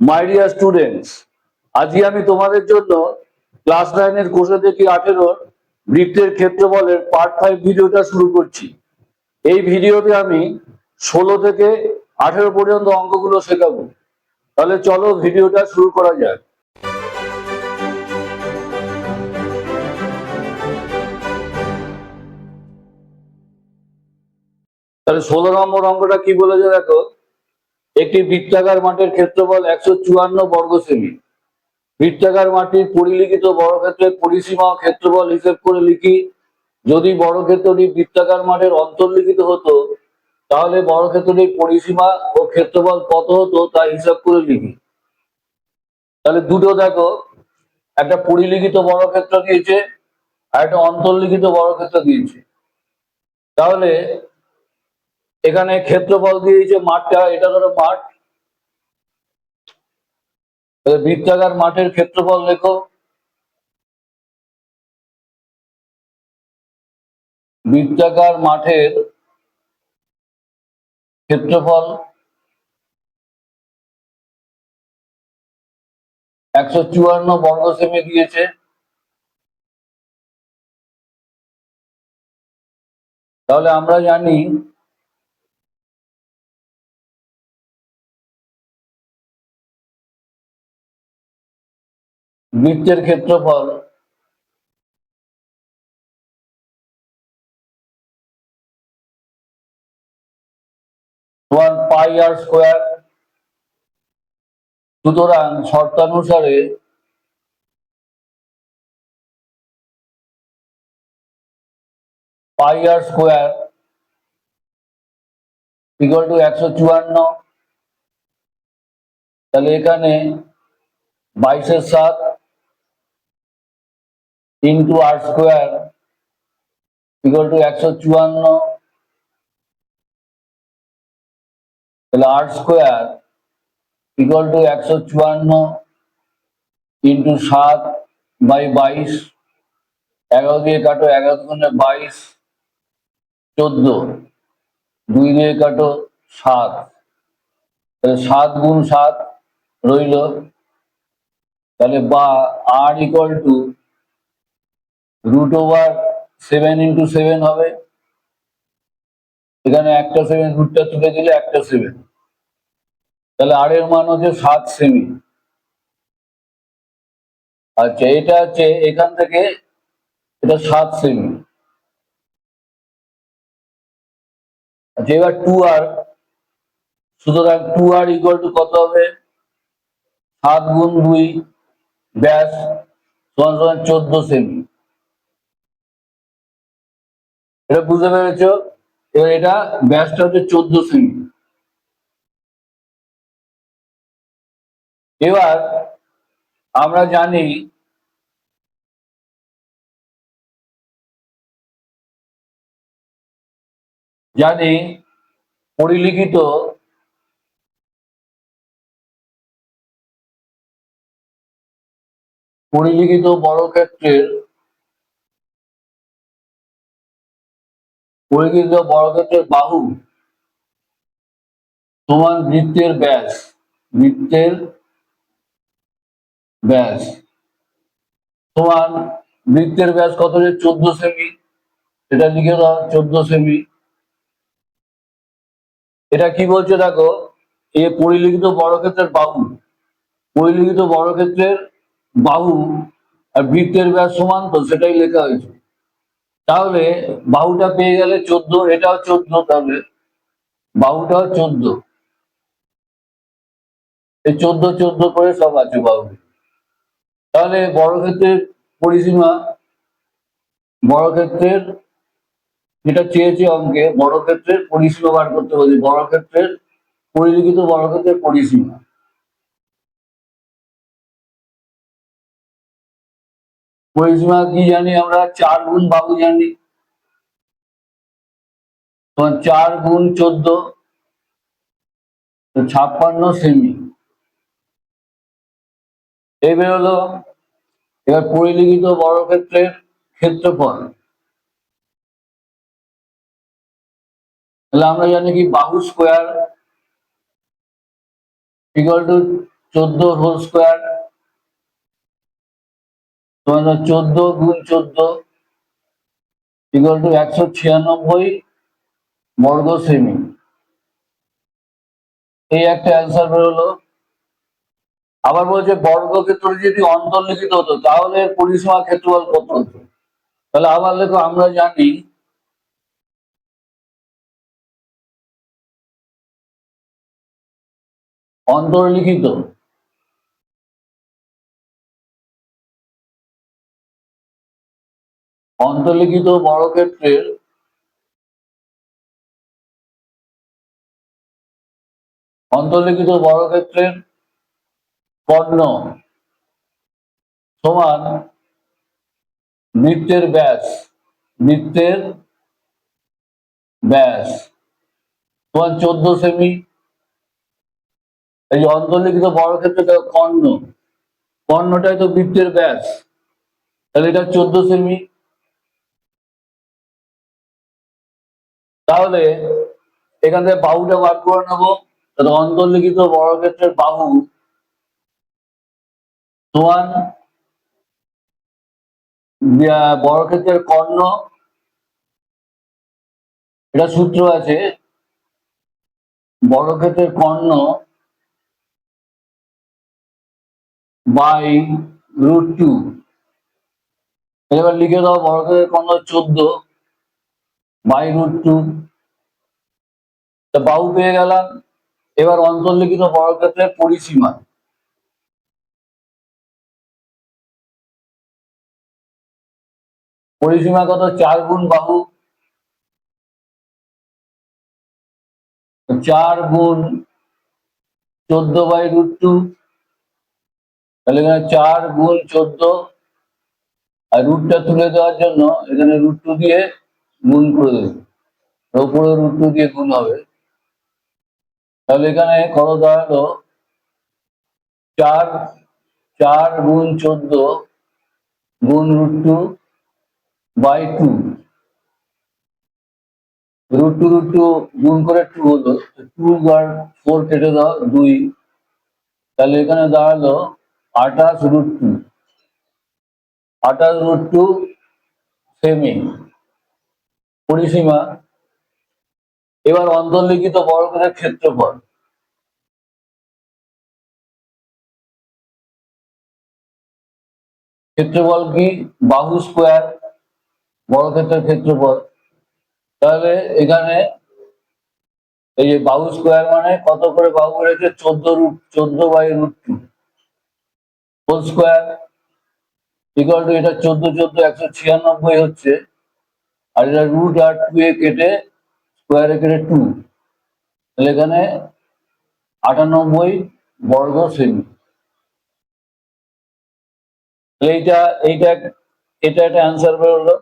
My dear students, আজকে আমি তোমাদের জন্য ক্লাস 9 কোষে থেকে 18 বৃত্তের ক্ষেত্রফলের পার্ট 5 ভিডিওটা শুরু করছি। এই ভিডিওতে আমি 16 থেকে 18 পর্যন্ত অঙ্কগুলো শেখাবো। তাহলে চলো ভিডিওটা শুরু করা যাক। তাহলে 16 নম্বর অঙ্কটা কি বলেছে দেখো, একটি বৃত্তাকার মাঠের ক্ষেত্রফল 154 বর্গ সেমি। বৃত্তাকার মাঠটির পরিলিখিত বর্গক্ষেত্রের পরিসীমা ও ক্ষেত্রফল হিসেব করে লিখি। যদি বর্গক্ষেত্রটি বৃত্তাকার মাঠের অন্তর্লিখিত হতো তাহলে বর্গক্ষেত্রটির পরিসীমা ও ক্ষেত্রফল কত হতো তা হিসাব করে লিখি। তাহলে দুটো দেখো, একটা পরিলিখিত বর্গক্ষেত্র দিয়েছে আর একটা অন্তর্লিখিত বর্গক্ষেত্র দিয়েছে। তাহলে এখানে ক্ষেত্রফল দিয়েছে মাঠটা, এটা ধরো মাঠ, বৃত্তাকার মাঠের ক্ষেত্রফল লেখো। বৃত্তাকার মাঠের ক্ষেত্রফল 154 বর্গ সেমি দিয়েছে। তাহলে আমরা জানি বৃত্তের ক্ষেত্রফল 1 পাই আর স্কোয়ার। সুতরাং শর্তানুসারে pi R square equal to 154। তাহলে এখানে 22/7 into R square equal to 154। তাহলে R square equal to 154 into 7/22। 11 দিয়ে কাটো, 11 গুণে 22, 14, 2 দিয়ে কাটো 7। তাহলে 7 গুণ 7 রইল। তাহলে বা আর ইকুয়াল টু √7 ইন্টু 7 হবে। এখানে একটা 7 রুটটা তুলে দিলে একটা 7। তাহলে আর এর মান হচ্ছে 7 সেমি। আচ্ছা, এটা হচ্ছে এখান থেকে এটা 7 সেমি। আচ্ছা, এবার 2r, সুতরাং 2r ইকুয়াল টু কত হবে? 7 গুণ 2 ব্যাস সমান সমান 14 সেমি। এটা বুঝতে পেরেছ? এবার এটা ব্যাসটা হচ্ছে 14 সেমি। এবার আমরা জানি পরিলিখিত বর্গক্ষেত্রের বাহু সমান বৃত্তের ব্যাস। বৃত্তের ব্যাস সমান বৃত্তের ব্যাস কত? 14 সেমি। এটা লিখে দাও, 14 সেমি। এটা কি বলছে দেখো, এই পরিলিখিত বর্গক্ষেত্রের বাহু, পরিলিখিত বর্গক্ষেত্রের বাহু আর বৃত্তের ব্যাস সমান, তো সেটাই লেখা হয়েছে। তাহলে বাহুটা পেয়ে গেলে 14, এটাও 14, তাহলে বাহুটাও 14। এই 14 14 করে সব আছে বাহু। তাহলে বর্গক্ষেত্রের পরিসীমা, বর্গক্ষেত্রের যেটা চেয়েছে অঙ্কে, বর্গক্ষেত্রের পরিসীমা বার করতে বলছি। বর্গক্ষেত্রের পরিলিখিত বর্গক্ষেত্রের পরিসীমা, পরিসীমা কি জানি আমরা? 4 গুণ বাহু জানি, 4 গুণ 14, 56 সেমি। এই বেরোলো। এবার পরিলিখিত বর্গক্ষেত্রের ক্ষেত্রফল, তাহলে আমরা জানি কি বাহু square equal to 14 whole square, তোমার 14 গুণ 14 ইকুয়াল টু 196 বর্গ সেমি। এই একটা অ্যান্সার বেরোলো। আবার বলছে বর্গক্ষেত্র যদি অন্তর্লিখিত হতো তাহলে পরিসীমা ক্ষেত্রফল কত হতো। তাহলে আবার দেখো, আমরা জানি অন্তর্লিখিত অন্তর্লিখিত বর্গক্ষেত্রের কর্ণ সমান বৃত্তের ব্যাস তোমার 14 সেমি। এই যে অন্তর্লিখিত বর্গক্ষেত্রের কর্ণটাই তো বৃত্তের ব্যাস, তাহলে এটা 14 সেমি। তাহলে এখান থেকে বাহুটা বার করে নেবো। তাহলে অন্তর্লিখিত বর্গক্ষেত্রের বাহু সমান বর্গক্ষেত্রের কর্ণ, এটা সূত্র আছে, বর্গক্ষেত্রের কর্ণ বাই √2। এবার লিখে দাও বর্গক্ষেত্রের কর্ণ 14 বাই √2। বাহু পেয়ে গেলাম। এবার অন্তর্লিখিত বর্গক্ষেত্রের পরিসীমা কত? 4 গুণ বাহু, 4 গুণ 14 বাই √2। তাহলে এখানে 4 গুণ 14, আর রুটটা তুলে দেওয়ার জন্য এখানে √2 দিয়ে গুণ করে দেবো, উপরে √2 দিয়ে গুণ হবে। তাহলে এখানে কত দাঁড়ালো? 4 গুণ 14 গুণ √2 বাই 2। √2 গুণ করে 2 হলো, 2 আর 4 কেটে দাও 2। তাহলে এখানে দাঁড়ালো 28 √2 সেমি পরিসীমা। এবার অন্তর্লিখিত বর্গক্ষেত্রের ক্ষেত্রফল কি? বাহু স্কোয়ার বর্গক্ষেত্রের ক্ষেত্রফল। তাহলে এখানে এই যে বাহু স্কোয়ার মানে কত করে বাহু রয়েছে? 14 by √2 whole square equal to, এটা 14 14 196 হচ্ছে, আর এটা √ আর 2 এ কেটে স্কোয়ারে কেটে 2, তাহলে এখানে 98 বর্গ সেমি। এইটা এইটা এটা একটা অ্যান্সার বেরোলো।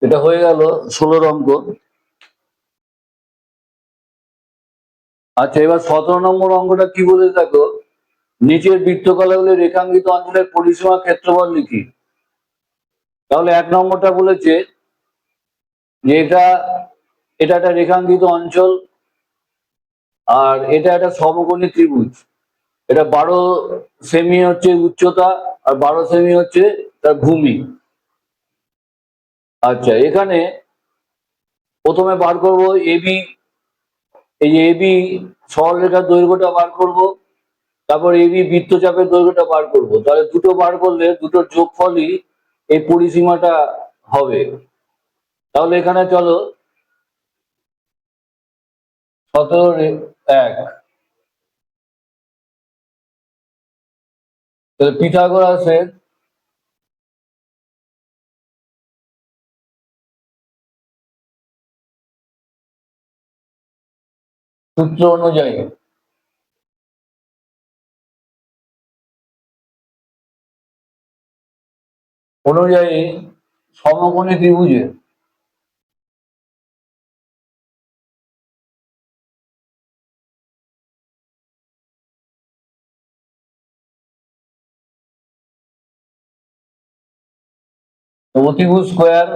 এটা হয়ে গেল 16 অঙ্ক। আচ্ছা, এবার 17 নম্বর অঙ্কটা কি বলে দেখো, নিচের বৃত্তকলাগুলি রেখাঙ্কিত অঞ্চলের পরিসীমা ক্ষেত্রফল লিখি। তাহলে 1 নম্বরটা বলেছে যে এটা একটা রেখাঙ্কিত অঞ্চল, আর এটা একটা সমকোণী ত্রিভুজ। এটা 12 সেমি হচ্ছে উচ্চতা, আর 12 সেমি হচ্ছে তার ভূমি। আচ্ছা, এখানে প্রথমে বার করব এবি। এই যে এবি সরলরেখার দৈর্ঘ্যটা বার করব, তারপর এবি বৃত্তচাপের দৈর্ঘ্যটা বার করব। তাহলে দুটো বার করলে দুটোর যোগফলই এই পরিসীমাটা হবে। তাহলে এখানে চলো 17 1, তাহলে পিথাগোরাসের সূত্র অনুযায়ী সমকোণী ত্রিভুজের অতিভুজ স্কোয়ার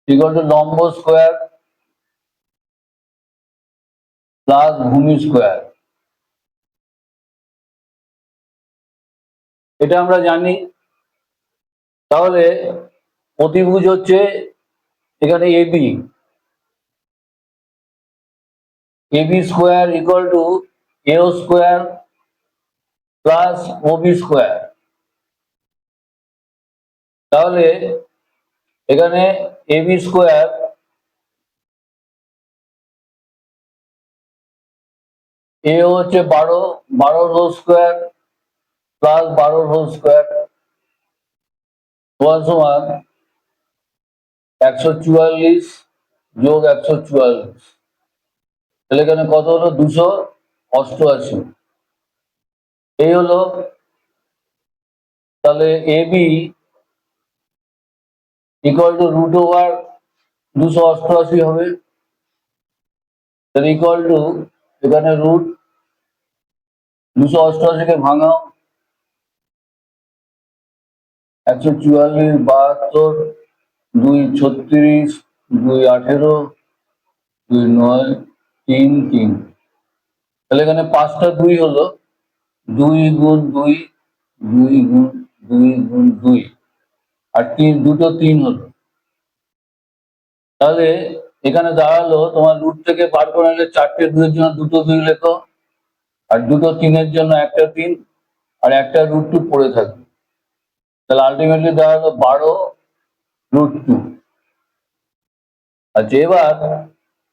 ইকুয়াল টু লম্ব স্কোয়ার প্লাস ভূমি স্কোয়ার। এটা আমরা জানি। তাহলে প্রতিভুজ হচ্ছে এখানে AB, AB square equal to AO square plus OB square. তাহলে এখানে এবি স্কোয়ার এ হচ্ছে 12, 12 whole square plus 12 whole square সমান সমান 144 যোগ 144। তাহলে এখানে কত হলো? 288। এই হলো। তাহলে AB equal to root over 288 হবে। তাহলে ইকুয়াল টু এখানে রুট 288 ভাঙাও, 144, 72, 2 36, 2 18, 2 9, 3 3। তাহলে এখানে 5টা 2 হলো, 2 গুণ 2, 2 গুণ 2 গুণ 2, আর 3 দুটো 3 হলো। তাহলে এখানে দাঁড়ালো তোমার রুট থেকে বার করে নিলে 4টে 2 এর জন্য দুটো 2 লেখো, আর দুটো 3 এর জন্য একটা 3, আর একটা √2 পড়ে থাকবে। তাহলে আলটিমেটলি দাঁড়ালো 12√2। আচ্ছা, এবার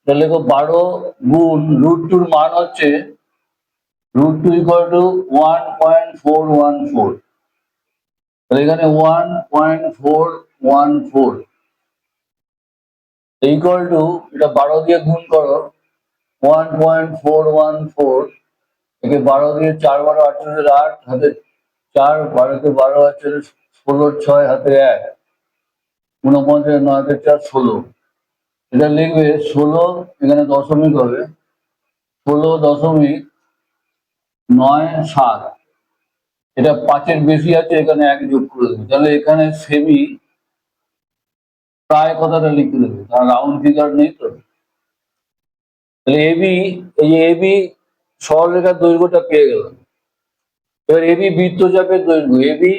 তাহলে লেখো 12 গুণ √2 মান হচ্ছে √2 ইকুয়াল টু 1.414। তাহলে এখানে 1.414 ইকুয়াল টু, এটা 12 দিয়ে গুণ করো, 1.414 একে 12 দিয়ে 4 12 18 8 হাতে 4, 12 12 18 16 6 হাতে 1, 49 9 হাতে 4 16। এটা লিখবে 16, এখানে দশমিক হবে 16.97। এটা 5-এর বেশি আছে, এখানে 1 যোগ করে দেবে। তাহলে এখানে সেমি প্রায় কথাটা লিখে দেবে, কারণ রাউন্ড ফিগার নেই তো। তাহলে এবি, এই এবি সরলরেখার দৈর্ঘ্যটা পেয়ে গেলাম। এবার এবি বৃত্তচাপের দৈর্ঘ্য, এবি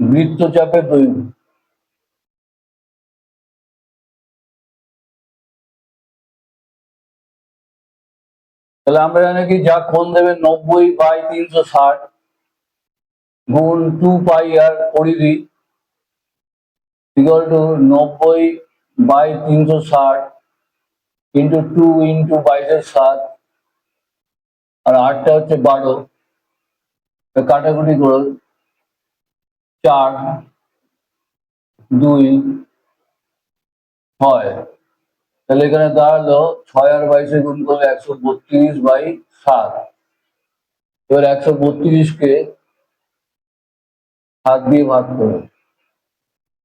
বৃত্তচাপের দৈর্ঘ্য। তাহলে আমরা জানি কি, যা কোণ দেবে 90/360 গুণ 2 পাই আর পরিধি ইকুয়াল টু 90/360 ইন্টু 2 ইন্টু 22/7, আর 8টা হচ্ছে 12। কাটাকুটি করো, 4 2 6। তাহলে এখানে দাঁড়ালো 6 আর 22 গুণ করলে 132/7। এবার 132কে 7 দিয়ে ভাগ করো,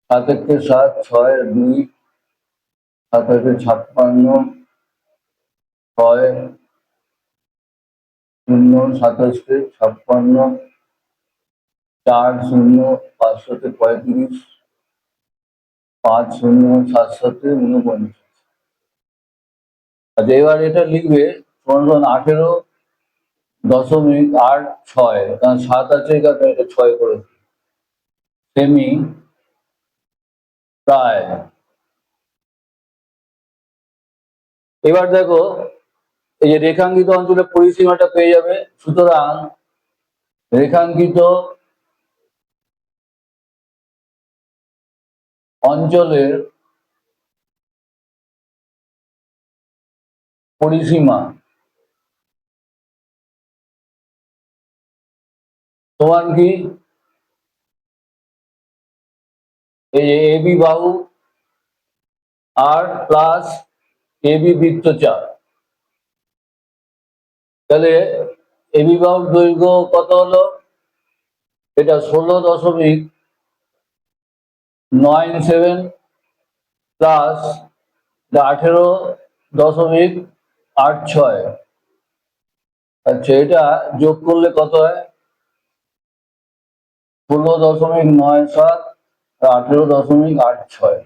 7 1 7, 6 2, 7 8 56, 6 0 27 56, 4 0 5 7 35, 5 0 7 7 49। আচ্ছা, এবার এটা লিখবে সমান 18.86, কারণ 7 আছে এখানে, এটা 6 করে সেমি প্রায়। এবার দেখো, এই যে রেখাঙ্কিত অঞ্চলের পরিসীমাটা পেয়ে যাবে। সুতরাং রেখাঙ্কিত অঞ্চলের পরিসীমা সমান কি, এই যে এবি বাহু আর প্লাস এবি বৃত্তচাপ। তাহলে এবি বাহুর দৈর্ঘ্য কত হলো? এটা 16.97 প্লাস 18.86। আচ্ছা, এটা যোগ করলে কত হয়? 16.97 আর 18.86।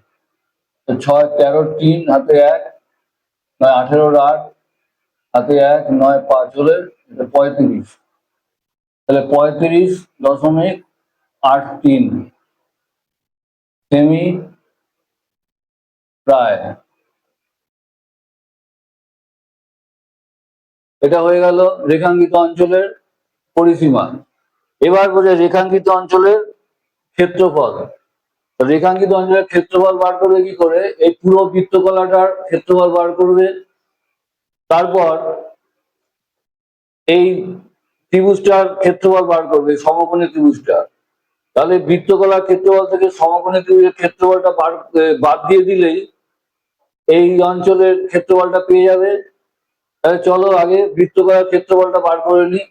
ছয় 13 3 হাতে 1 9 18 8 হাতে 1 9 5 হলে 35, তাহলে 35.83 সেমি প্রায়। এটা হয়ে গেল রেখাঙ্কিত অঞ্চলের পরিসীমা। এবার বোঝে রেখাঙ্কিত অঞ্চলের ক্ষেত্রফল। রেখাঙ্কিত অঞ্চলের ক্ষেত্রফল বার করবে কি করে? এই পুরো বৃত্তকলাটার ক্ষেত্রফল বার করবে, তারপর এই ত্রিভুজটার ক্ষেত্রফল বার করবে, সমকোণী ত্রিভুজটা। তাহলে বৃত্তকলার ক্ষেত্রফল থেকে সমকোণী ত্রিভুজের ক্ষেত্রফলটা বাদ দিয়ে দিলেই এই অঞ্চলের ক্ষেত্রফলটা পেয়ে যাবে। তাহলে চলো আগে বৃত্তকলার ক্ষেত্রফলটা বার করে নিই।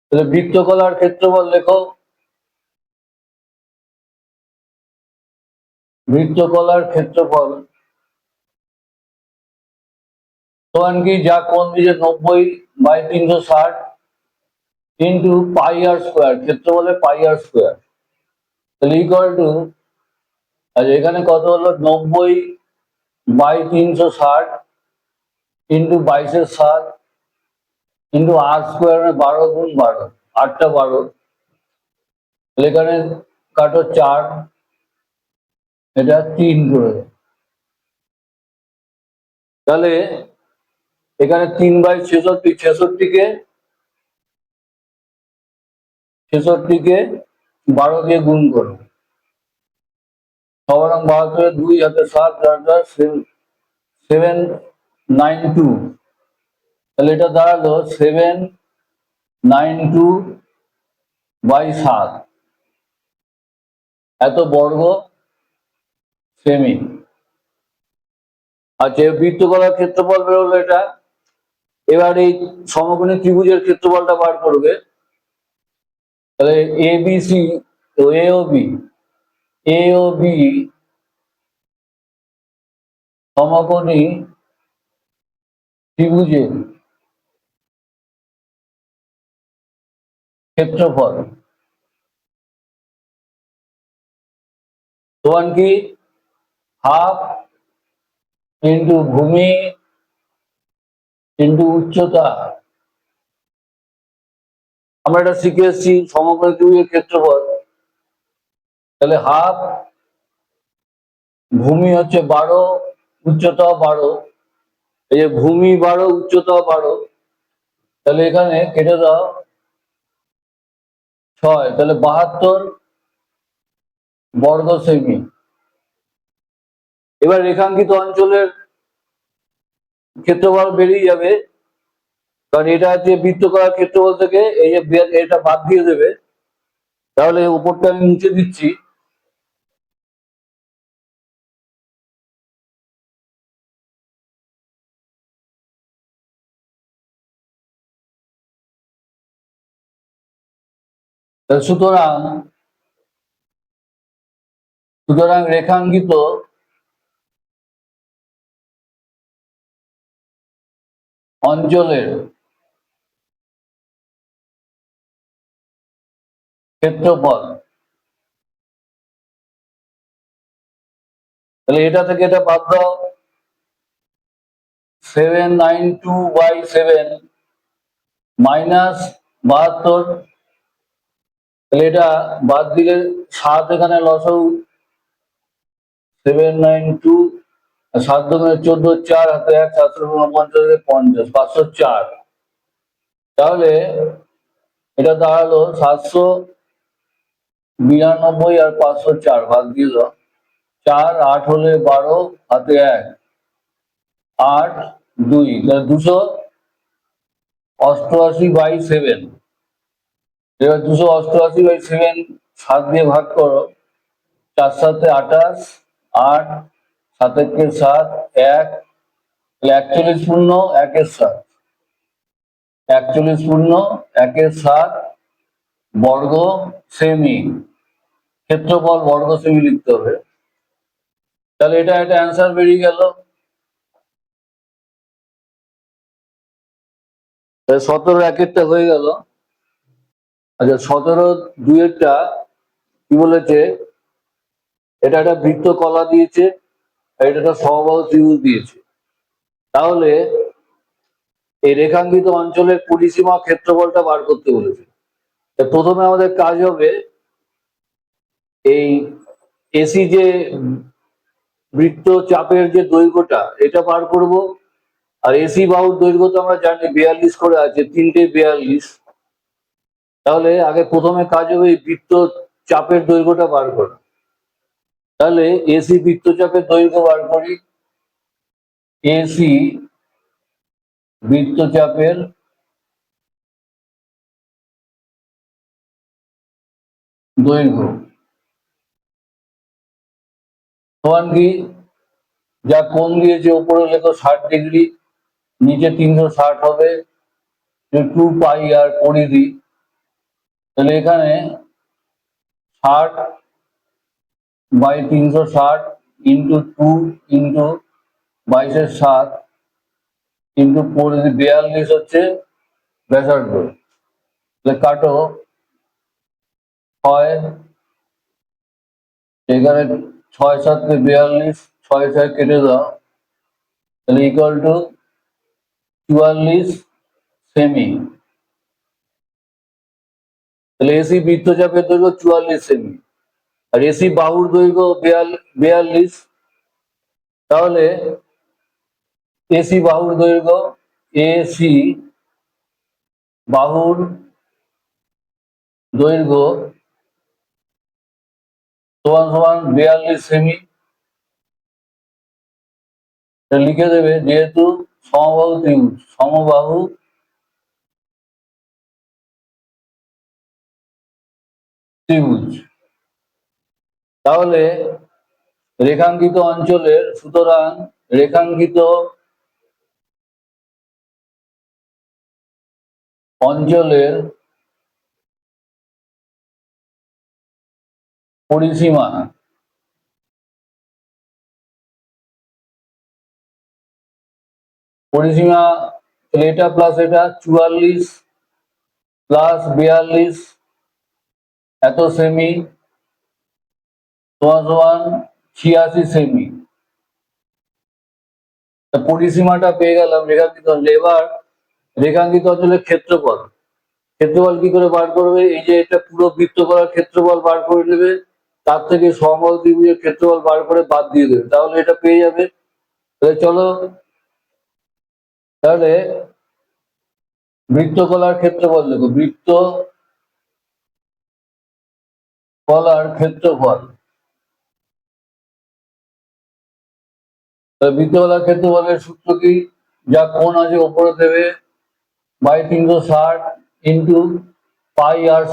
তাহলে বৃত্তকলার ক্ষেত্রফল লেখো। বৃত্তকলার ক্ষেত্রফল সমান কি, যা কোণ দিয়েছে 90/360 ইন্টু পাই আর স্কোয়ার, ক্ষেত্রফলের পাই আর স্কোয়ার, তাহলে ইকুয়াল টু, আচ্ছা এখানে কত হলো, 90/360 ইন্টু 22/7 ইন্টু আর স্কোয়ার, 12 গুণ 12, 8টা 12, তাহলে এখানে কাটো 4, এটা 3 করে। তাহলে এখানে 3/66, 66কে 12 দিয়ে গুণ করো, 6×72, 2 হাতে 7, 792, তাহলে এটা দাঁড়ালো 792/7, এত বর্গ সেমি। আচ্ছা বৃত্তকলার ক্ষেত্রফল বেরোলো এটা। এবার এই সমকোণী ত্রিভুজের ক্ষেত্রফলটা বার করবে। তাহলে এবিসি, তো এ ও বি সমকোণী ত্রিভুজের ক্ষেত্রফল সমান কি, হাফ ইন্টু ভূমি ইন্টু উচ্চতা। আমরা এটা শিখে এসেছি সমকোণী ত্রিভুজের ক্ষেত্রফল। তাহলে হাফ, ভূমি হচ্ছে 12, উচ্চতা 12, এই যে ভূমি 12 উচ্চতা 12, তাহলে এখানে কেটে দাও 6, তাহলে 72 বর্গ সেমি। এবার রেখাঙ্কিত অঞ্চলের ক্ষেত্রফল বেরিয়ে যাবে, কারণ এটা হচ্ছে বৃত্তকলার ক্ষেত্রফল থেকে এই যে এটা বাদ দিয়ে দেবে। তাহলে উপরটা আমি মুছে দিচ্ছি। সুতরাং সুতরাং রেখাঙ্কিত অঞ্চলের ক্ষেত্রফল, তাহলে এটা থেকে এটা বাদ দাও, 792/7 মাইনাস 72, তাহলে এটা বাদ দিলে 7, এখানে লসাগু 792, 7 দুগুণে 14, 4 হাতে 1, 749, 50, 504, তাহলে এটা দাঁড়ালো 792 আর 504 ভাগ দিয়ে দাও, 4 8 হলে 12 হাতে 1, 8 2, তাহলে 288/7। এবার 288/7 7 দিয়ে ভাগ করো, 4 7 28, 8 7 1 7, 1, 41 শূন্য 1 7, 41 শূন্য 1 7 বর্গ সেমি। ক্ষেত্রফল বর্গ সেমি লিখতে হবে। তাহলে এটা একটা অ্যান্সার বেরিয়ে গেল। 17 1-এরটা হয়ে গেল। আচ্ছা 17 2-এরটা কি বলেছে, এটা একটা বৃত্ত কলা দিয়েছে, আর এটা একটা সমবাহু ত্রিভুজ দিয়েছে। তাহলে এই রেখাঙ্কিত অঞ্চলের পরিসীমা ক্ষেত্রফলটা বার করতে বলেছে। প্রথমে আমাদের কাজ হবে এই এসি যে বৃত্ত চাপের যে দৈর্ঘ্যটা এটা বার করব। আর এসি বাহুর দৈর্ঘ্য তো আমরা জানি 42 করে আছে, 3টে 42। তাহলে আগে প্রথমে কাজ হবে এই বৃত্ত চাপের দৈর্ঘ্যটা বার করা। তাহলে এসি বৃত্তচাপের দৈর্ঘ্য বার করি। এসি বৃত্তচাপের দৈর্ঘ্য সমান কি, যা কোণ দিয়েছে উপরে লেখো 60°, নিচে 360 হবে, 2π আর পরিধি। তাহলে এখানে 60/360 ইন্টু 2 ইন্টু 22/7 ইন্টু পরিধি 42 হচ্ছে ব্যাসার্ধ। তাহলে কাটো, 6 এখানে 6 × 7 = 42, 6 কেটে দাও, তাহলে ইকুয়াল টু 44 সেমি। তাহলে এসি বৃত্তচাপের দৈর্ঘ্য 44 সেমি, আর এসি বাহুর দৈর্ঘ্য 42। তাহলে এসি বাহুর দৈর্ঘ্য, এসি বাহুর দৈর্ঘ্য সমান সমান 42 সেমি। লিখে দেবে, যেহেতু সমবাহু ত্রিভুজ, সমবাহু ত্রিভুজ, তাহলে রেখাঙ্কিত অঞ্চলের, সুতরাং রেখাঙ্কিত অঞ্চলের পরিসীমা, পরিসীমা এটা প্লাস এটা 44 প্লাস 42 এত সেমি সমান সমান 86 সেমি। পরিসীমাটা পেয়ে গেলাম রেখাঙ্কিত অঞ্চল। এবার রেখাঙ্কিত অঞ্চলের ক্ষেত্রফল, ক্ষেত্রফল কি করে বার করবে? এই যে এটা পুরো বৃত্ত করার ক্ষেত্রফল বার করে নেবে, তার থেকে সমবাহু ত্রিভুজের ক্ষেত্রফল বার করে বাদ দিয়ে দেবে, তাহলে এটা পেয়ে যাবে। তাহলে চলো, তাহলে বৃত্ত কলার ক্ষেত্রফল দেখো, বৃত্ত কলার ক্ষেত্রফল। বৃত্ত কলার ক্ষেত্রফলের সূত্র কি? যা কোণ আছে ওপরে দেবে বাই 360 ইন্টু πr²।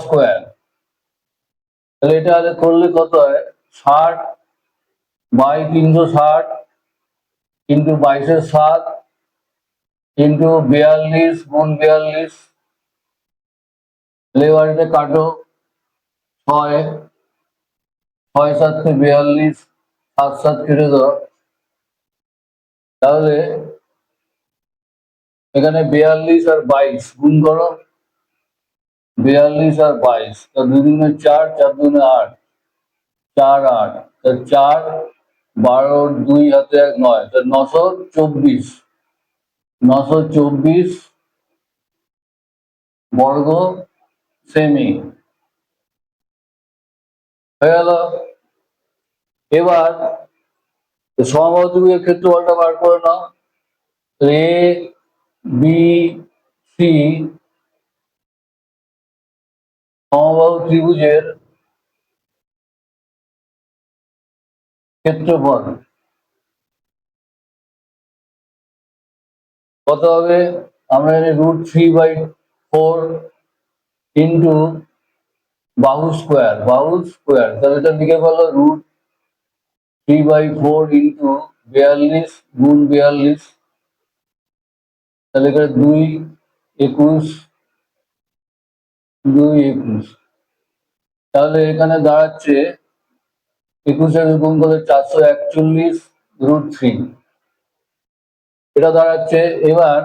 তাহলে এটা করলে কত হয়? 60/360 ইন্টু 22/7 ইন্টু 42 গুণ 42। এবার এটা কাটো, 6 6 × 7 = 42, 7 কেটে দাও, তাহলে এখানে 42 আর 22 গুণ করো, 42 আর 22, 2 × 4, 4 × 8, 4 8, 4 12, 2 হাতে 1 9, 924, 924 বর্গ সেমি হয়ে গেল। এবার সমবাহু ত্রিভুজের ক্ষেত্রফলটা বার করে নাও। এ বি সি সমবাহু ত্রিভুজের ক্ষেত্রফল কত হবে? আমরা জানি √3/4 ইন্টু বাহু স্কোয়ার, বাহু স্কোয়ার, তাহলে এটা লিখে ফেলো √3/4 ইন্টু 42 গুণ 42, তাহলে এখানে 2 21, 2 21, তাহলে এখানে দাঁড়াচ্ছে 21 গুণ করলে 441 √3, এটা দাঁড়াচ্ছে। এবার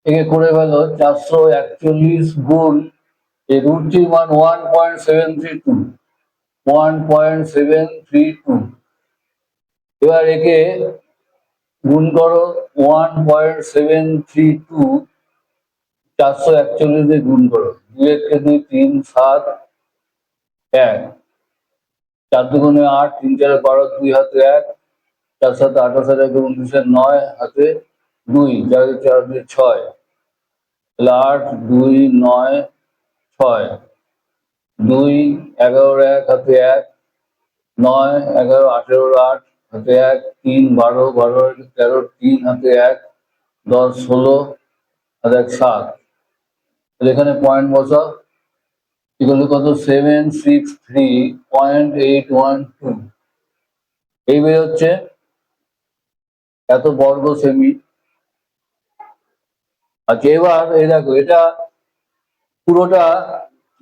একে করে ফেলো, 441 গুণ এই √3 মান 1.732, 1.732। এবার একে গুণ করো 1.732 441 দিয়ে গুণ করো। 2 একে 2, 3, 7, 1, 4 দুগুণে 8, 3 4 12, 2 হাতে 1, 4 7 28 আর 1 29, 9 হাতে 2, 4 4 2 6, 8 2 9 6, 2 11 1 হাতে 1, 9 11 18 8 হাতে 1, 3 12 12 13 3 হাতে 1, 10 16 হাতে 1 7। এখানে পয়েন্ট বসাও। এগুলো কত? 763.812। এই বেরোচ্ছে এত বর্গ সেমি। আচ্ছা, এবার এই দেখো, এটা পুরোটা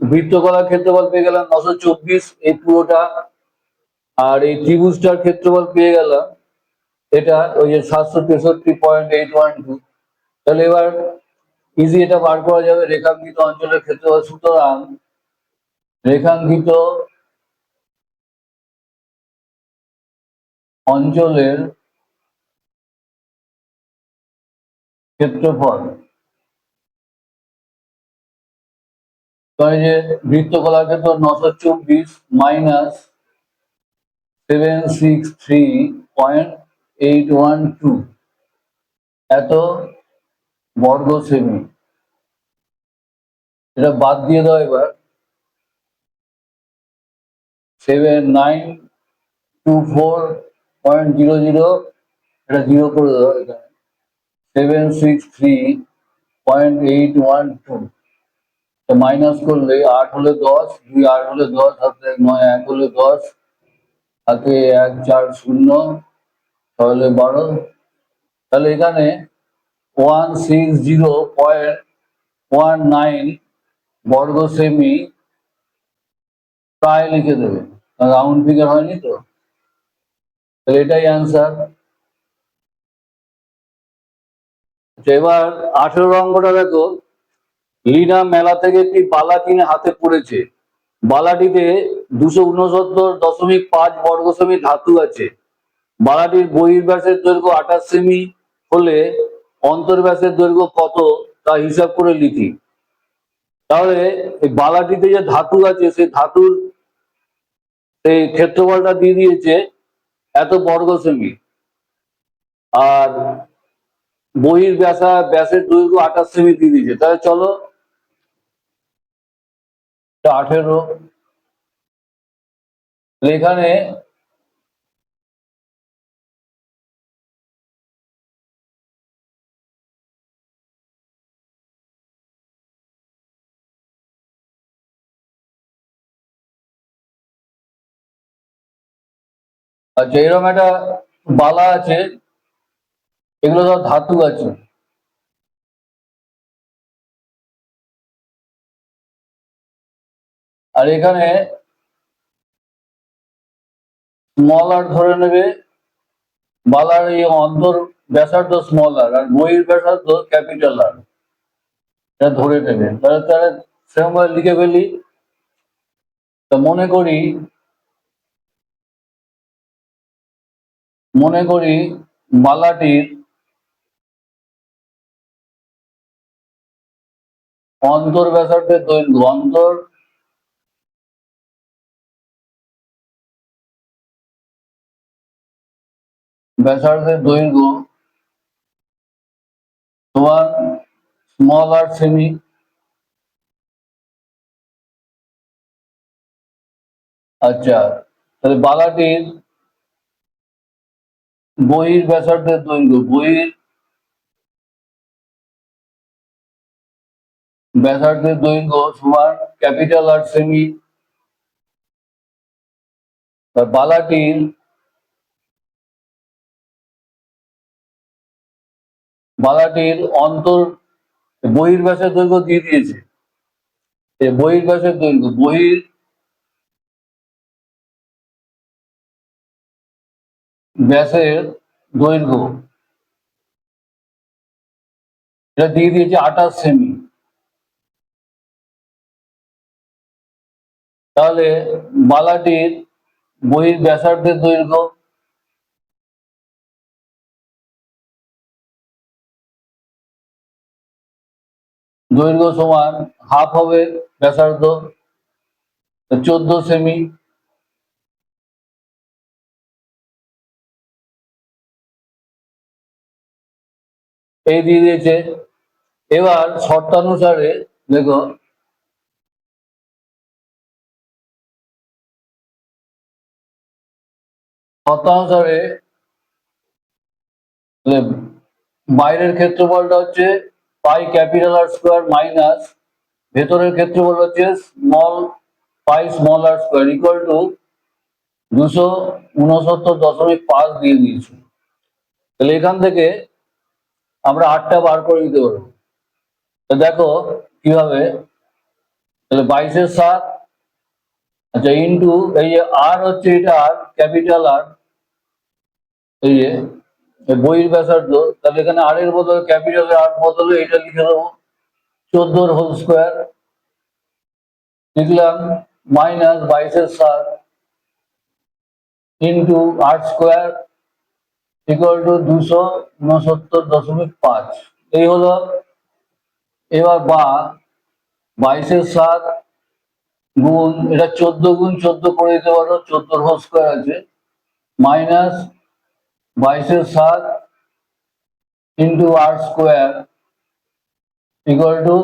বৃত্তকলার ক্ষেত্রফল পেয়ে গেলাম 924, এই পুরোটা। আর এই ত্রিভুজটার ক্ষেত্রফল পেয়ে গেলাম এটা ওই যে 763.812। তাহলে এবার ইজি এটা বার করা যাবে রেখাঙ্কিত অঞ্চলের ক্ষেত্রফল। সুতরাং রেখাঙ্কিত অঞ্চলের ক্ষেত্রফল, যে বৃত্তকলার ক্ষেত্র 924 মাইনাস 763.812 এত বর্গ সেমি। এটা বাদ দিয়ে দাও এবার। 7924.00, এটা 0 করে দাও এখানে। 763.812 মাইনাস করলে 8 হলে 10, 2 8 হলে 10, হাতে 9 1 হলে 10, হাতে 1 4 0, তাহলে 12। তাহলে এখানে 160.19 বর্গ সেমি প্রায় লিখে দেবে, রাউন্ড ফিগার হয়নি তো। তাহলে এটাই অ্যান্সার। এবার 18 অঙ্কটা দেখো। লিনা মেলা থেকে একটি বালা কিনে হাতে পড়েছে। বালাটিতে 269.5 বর্গ সেমি ধাতু আছে। বালাটির বহির্ব্যাসের দৈর্ঘ্য 28 সেমি হলে অন্তর্ব্যাসের দৈর্ঘ্য কত তা হিসাব করে লিখি। তাহলে এই বালাটিতে যে ধাতু আছে সেই ধাতুর এই ক্ষেত্রফলটা দিয়ে দিয়েছে এত বর্গ সেমি, আর ব্যাসের দৈর্ঘ্য 28 সেমি দিয়ে দিয়েছে। তাহলে চলো 18। এখানে আচ্ছা, এরকম একটা বালা আছে, এগুলো সব ধাতু আছে। আর এখানে স্মল আর ধরে নেবে, বালার এই অন্তর ব্যাসার্ধ স্মল আর, আর বহির ব্যাসার্ধ ক্যাপিটাল আর, এটা ধরে নেবে। তাহলে তাহলে সেরকম ভাবে লিখে ফেলি। তা মনে করি বালাটির অন্তর ব্যাসার্ধের দৈর্ঘ্য, অন্তর ব্যাসার্ধের দৈর্ঘ্য সমান স্মল আর সেমি। আচ্ছা, তাহলে বালাটির বহির ব্যাসার্ধের দৈর্ঘ্য, বহির ব্যাসার্ধের দৈর্ঘ্য সমান ক্যাপিটাল আর সেমি। বালাটির অন্তর বহির ব্যাসের দৈর্ঘ্য দিয়ে দিয়েছে। বহির ব্যাসের দৈর্ঘ্য, বহির ব্যাসের দৈর্ঘ্য এটা দিয়ে দিয়েছে 28 সেমি। তাহলে বালাটির বহির ব্যাসার্ধের দৈর্ঘ্য সমান হাফ হবে ব্যাসার্ধ 14 সেমি। এই দিয়ে দিয়েছে। এবার শর্তানুসারে দেখো শর্তানুসারে বাইরের ক্ষেত্রফলটা হচ্ছে pi capital R square minus ভেতরের ক্ষেত্রফল হচ্ছে small pi small R square equal to 269.5 দিয়ে দিয়েছি। তাহলে এখান থেকে আমরা 8টা বার করে দিতে পারবো। দেখো কিভাবে, তাহলে 22/7 আচ্ছা ইন্টু এই যে আর হচ্ছে এটা আর ক্যাপিটাল আর এই যে বহির ব্যাসার্ধ, তাহলে এখানে আর এর বদলে ক্যাপিটাল আর বদলে এটা লিখে দেবো 14 হোল স্কোয়ার লিখলাম minus 22/7 into R square equal to 269.5। এই হলো। এবার বা 22/7 গুণ এটা 14 গুণ 14 করে দিতে পারো, 14 হোল স্কোয়ার আছে minus 22/7 into R square equal to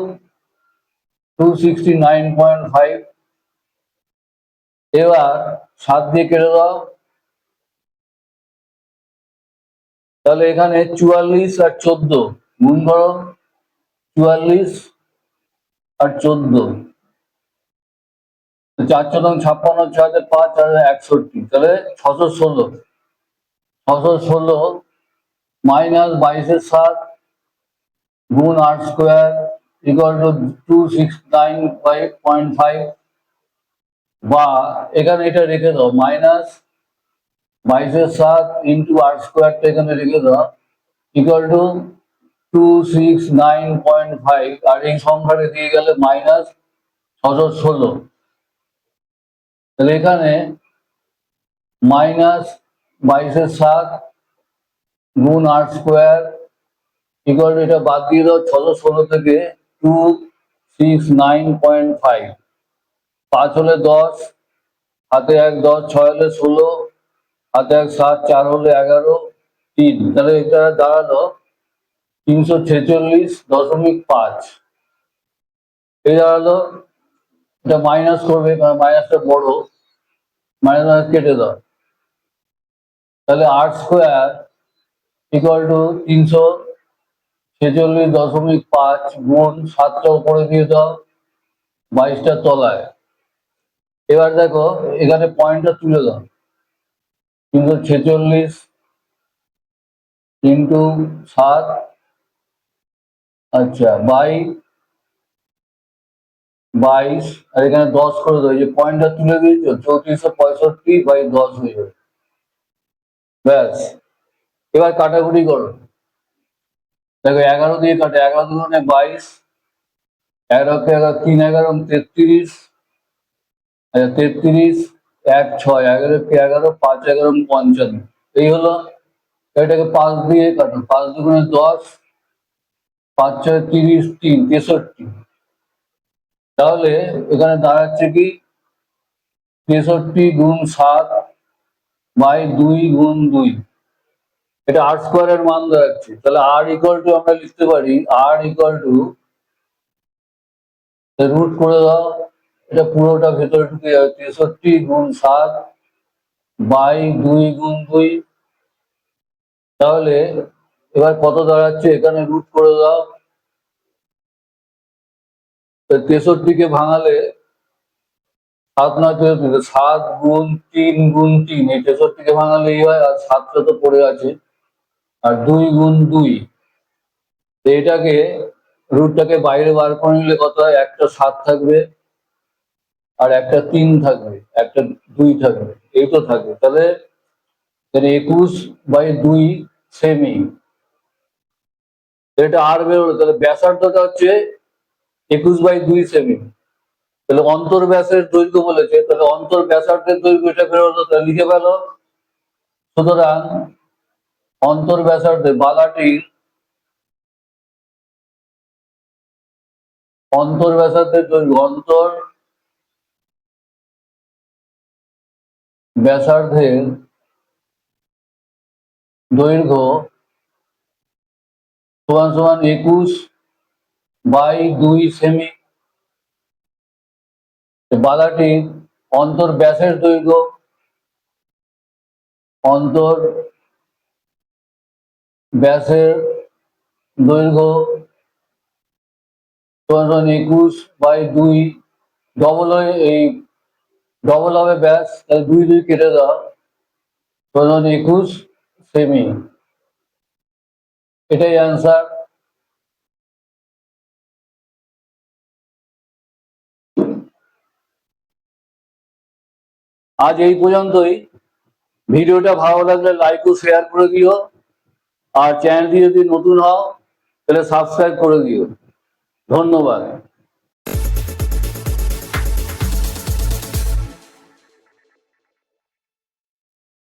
269.5। এবার 7 দিয়ে কেটে দাও, তাহলে এখানে 44 আর 14 গুণ করো, 44 আর 14 4×4 = 56, 6×5 = 61, তাহলে 616 মাইনাস 22/7 গুণ আর স্কোয়ার ইকুয়াল টু 269.5 বা এখানে এটা রেখে দাও মাইনাস 22/7 ইন্টু আর স্কোয়ারটা এখানে রেখে দাও ইকুয়াল টু 269.5 আর এই সংখ্যাটা দিয়ে গেলে মাইনাস 616। তাহলে এখানে মাইনাস 22/7 গুণ আর স্কোয়ার ইকুয়াল টু এটা বাদ দিয়ে দাও 616 থেকে 269.5, 5 হলে 10, হাতে 1 10, 6 হলে 16, হাতে 1 7, 4 হলে 11, 3, তাহলে এটা দাঁড়ালো 346.5। এই দাঁড়ালো। এটা মাইনাস করবে কারণ মাইনাসটা বড়, মাইনাস কেটে দাও, তাহলে আর স্কোয়ার ইকুয়াল টু 346.5 গুণ 7টা উপরে দিয়ে দাও 22টা তলায়। এবার দেখো এখানে পয়েন্টটা তুলে দাও, 346 ইন্টু 7 আচ্ছা বাই 22 আর এখানে 10 করে দাও, যে পয়েন্টটা তুলে দিয়েছো 3465/10 হয়ে যাবে। ব্যাস, এবার কাটাকুটি করো। দেখো 11 দিয়ে কাটে, 11 দুগুণে 22, 11 কে 11 3 11 33, 33 1 6, 11 কে 11 5 11 55। এই হলো। এটাকে 5 দিয়ে কাটো, 5 দুগুণে 10, 5 6 30, 3 63। তাহলে এখানে দাঁড়াচ্ছে কি 63 গুণ 7 বাই 2 গুণ 2, এটা আর স্কোয়ারের মান দাঁড়াচ্ছে। তাহলে আর ইকুয়াল টু আমরা লিখতে পারি আর ইকুয়াল টু রুট করে দাও, এটা পুরোটা ভেতরে ঢুকে যাবে 63 গুণ 7 বাই 2 গুণ 2। তাহলে এবার কত দাঁড়াচ্ছে, এখানে রুট করে দাও, 63 কে ভাঙালে 7 9 33, 7 গুণ 3 গুণ 3, এই 63-কে ভাঙালে এই হয়, আর 7টা তো পড়ে আছে, আর 2 গুণ 2। এটাকে রুটটাকে বাইরে বার করে নিলে কত হয়, একটা 7 থাকবে আর একটা 3 থাকবে, একটা 2 থাকবে, এই তো থাকবে। তাহলে 21/2 সেমি, এটা আর বেরোলো। তাহলে ব্যাসার্ধটা হচ্ছে 21/2 সেমি। তাহলে অন্তর্ব্যাসের দৈর্ঘ্য বলেছে, তাহলে অন্তর্ব্যাসার্ধের দৈর্ঘ্য এটা বেরোলো, তাহলে লিখে ফেলো। সুতরাং অন্তর্ব্যাসার্ধে বালাটির অন্তর্ব্যাসার্ধের দৈর্ঘ্য, অন্তর ব্যাসার্ধের দৈর্ঘ্য সমান সমান 21/2 সেমি। বালাটির অন্তর ব্যাসের দৈর্ঘ্য, অন্তর ব্যাসের দৈর্ঘ্য সমান সমান 21/2, ডবল হয়ে এই ডবল হবে ব্যাস, তাহলে 2 কেটে দাও, সমান 21 সেমি। এটাই অ্যান্সার। আজ এই পর্যন্তই। ভিডিওটা ভালো লাগলে লাইক ও শেয়ার করে দিও, আর চ্যানেলটি যদি নতুন হও তাহলে সাবস্ক্রাইব করে দিও। ধন্যবাদ।